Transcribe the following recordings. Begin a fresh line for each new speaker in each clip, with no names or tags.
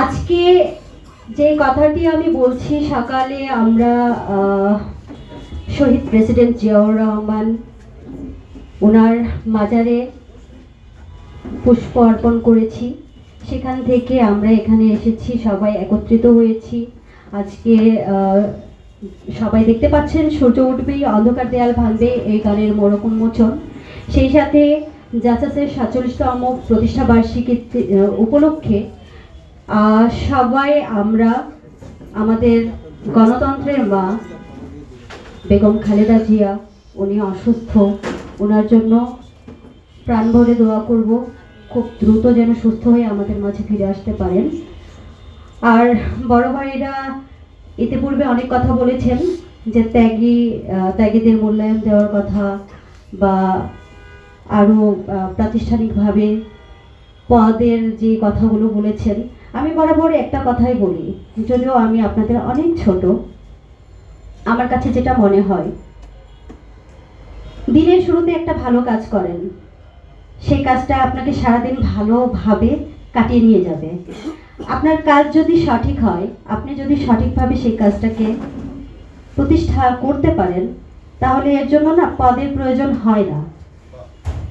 আজকে যে কথাটি আমি বলছি, সকালে আমরা শহীদ প্রেসিডেন্ট জিয়াউর রহমান ওনার মাজারে পুষ্প অর্পণ করেছি। সেখান থেকে আমরা এখানে এসেছি, সবাই একত্রিত হয়েছি। আজকে সবাই দেখতে পাচ্ছেন, সূর্য উঠবেই অন্ধকার দেয়াল ভাঙবে এই গানের মোড়ক উন্মোচন। সেই সাথে জাসাসের 47তম প্রতিষ্ঠা বার্ষিকী উপলক্ষে সবাই আমরা আমাদের গণতন্ত্রের মা বেগম খালেদা জিয়া, উনি অসুস্থ, ওনার জন্য প্রাণ ভরে দোয়া করব, খুব দ্রুত যেন সুস্থ হয়ে আমাদের মাঝে ফিরে আসতে পারেন। আর বড় ভাইরা ইতিপূর্বে অনেক কথা বলেছেন, যে ত্যাগীদের মূল্যায়ন দেওয়ার কথা বা আরও প্রাতিষ্ঠানিকভাবে পদের যে কথাগুলো বলেছেন। আমি বরাবর একটা কথাই বলি, যদিও আমি আপনাদের অনেক ছোট, আমার কাছে যেটা মনে হয়, দিনের শুরুতে একটা ভালো কাজ করেন, সেই কাজটা আপনাকে সারাদিন ভালোভাবে কাটিয়ে নিয়ে যাবে। আপনার কাজ যদি সঠিক হয়, আপনি যদি সঠিকভাবে সেই কাজটাকে প্রতিষ্ঠা করতে পারেন, তাহলে এর জন্য না পদের প্রয়োজন হয় না।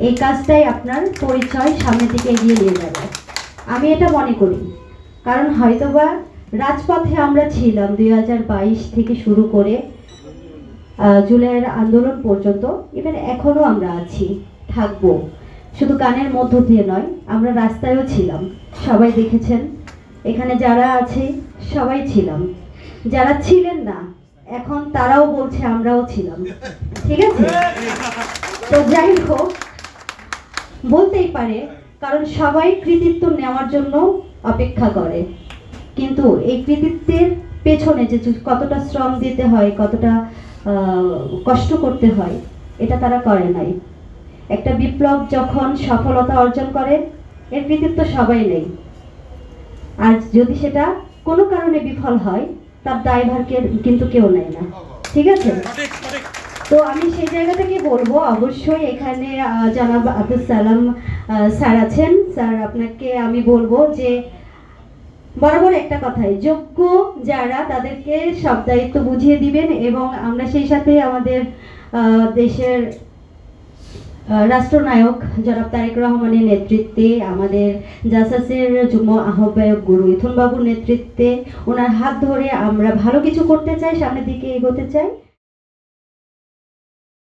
এই কাজটাই আপনার পরিচয় সামনের দিকে এগিয়ে নিয়ে যাবে, আমি এটা মনে করি। কারণ হয়তোবা রাজপথে আমরা ছিলাম 2022 থেকে শুরু করে জুলাইয়ের আন্দোলন পর্যন্ত, ইভেন এখনো আমরা আছি, থাকবো। শুধু গানের মধ্য দিয়ে নয়, আমরা রাস্তায়ও ছিলাম, সবাই দেখেছেন। এখানে যারা আছে সবাই ছিলাম, যারা ছিলেন না এখন তারাও বলছে আমরাও ছিলাম, ঠিক আছে? তো যাই হোক, বলতেই পারে, কারণ সবাই কৃতিত্ব নেওয়ার জন্য অপেক্ষা করে, কিন্তু এই কৃতিত্বের পেছনে যে কতটা শ্রম দিতে হয়, কতটা কষ্ট করতে হয়, এটা তারা করে নাই। একটা বিপ্লব যখন সফলতা অর্জন করে, এর কৃতিত্ব সবাই নেই। আর যদি সেটা কোনো কারণে বিফল হয়, তার দায়ভার কিন্তু কেউ নেয় না, ঠিক আছে? তো আমি সেই জায়গা থেকে বলবো, অবশ্যই এখানে জনাব আব্দুল সালাম স্যার আছেন। স্যার, আপনাকে আমি বলবো যে বরাবর একটা কথাই, যোগ্য যারা তাদেরকে সব দায়িত্ব বুঝিয়ে দিবেন, এবং আমরা সেই সাথে আমাদের দেশের রাষ্ট্রনায়ক জনাব তারেক রহমানের নেতৃত্বে, আমাদের জাসাসের যুগ্ম আহ্বায়ক গুরু ইথুন বাবুর নেতৃত্বে, ওনার হাত ধরে আমরা ভালো কিছু করতে চাই, সামনের দিকে এগোতে চাই।